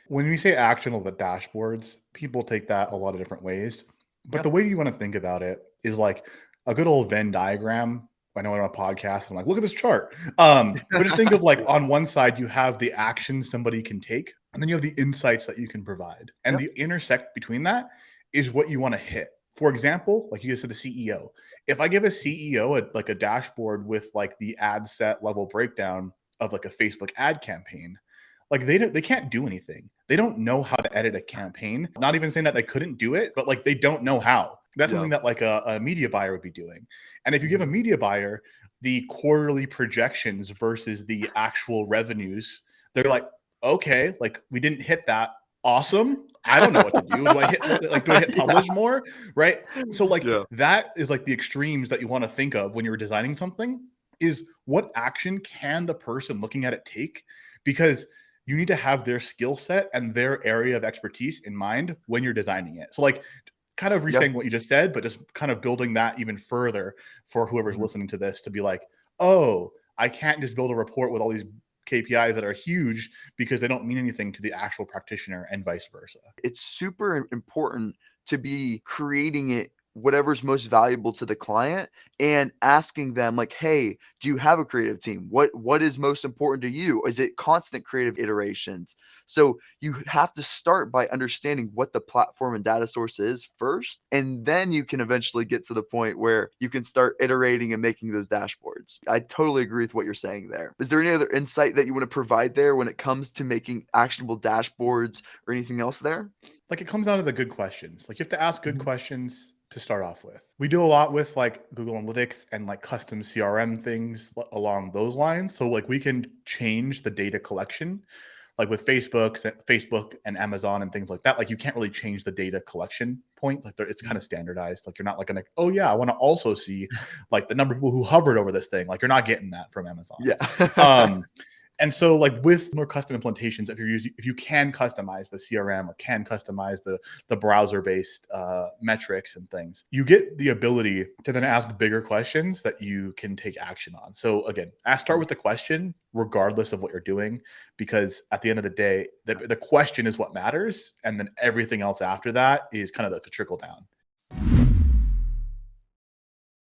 When we say actionable dashboards, people take that a lot of different ways. But Yeah. the way you want to think about it is like a good old Venn diagram. I know I'm on a podcast, and I'm like, look at this chart. But just think of like Yeah. on one side, you have the actions somebody can take, and then you have the insights that you can provide. And Yep. the intersect between that is what you want to hit. For example, like you said, the CEO. If I give a CEO like a dashboard with like the ad set level breakdown of like a Facebook ad campaign, like they can't do anything. They don't know how to edit a campaign. Not even saying that they couldn't do it, but like they don't know how. That's Yeah. something that like a media buyer would be doing. And if you give a Mhm. media buyer the quarterly projections versus the actual revenues, they're like, okay, like we didn't hit that. Awesome. I don't know what to do. Do I hit Yeah. publish more? Right. So like Yeah. that is like the extremes that you want to think of when you're designing something is what action can the person looking at it take? Because you need to have their skill set and their area of expertise in mind when you're designing it. So like kind of Yeah. resaying what you just said, but just kind of building that even further for whoever's Mhm. listening to this to be like, oh, I can't just build a report with all these KPIs that are huge because they don't mean anything to the actual practitioner and vice versa. It's super important to be creating it whatever's most valuable to the client and asking them like, hey, do you have a creative team? What is most important to you? Is it constant creative iterations? So you have to start by understanding what the platform and data source is first, and then you can eventually get to the point where you can start iterating and making those dashboards. I totally agree with what you're saying there. Is there any other insight that you want to provide there when it comes to making actionable dashboards or anything else there? Like it comes down to the good questions. Like you have to ask good Mhm. questions to start off with. We do a lot with like Google Analytics and like custom CRM things along those lines. So like we can change the data collection. Like with Facebook and Amazon and things like that, like you can't really change the data collection point. Like it's kind Mhm. of standardized. Like you're not like gonna, oh yeah, I want to also see like the number of people who hovered over this thing. Like you're not getting that from Amazon. Yeah. Um, and so like with more custom implementations, if you can customize the CRM or can customize the browser based metrics and things, you get the ability to then ask bigger questions that you can take action on. So again, start with the question regardless of what you're doing, because at the end of the day, the question is what matters, and then everything else after that is kind of the trickle down.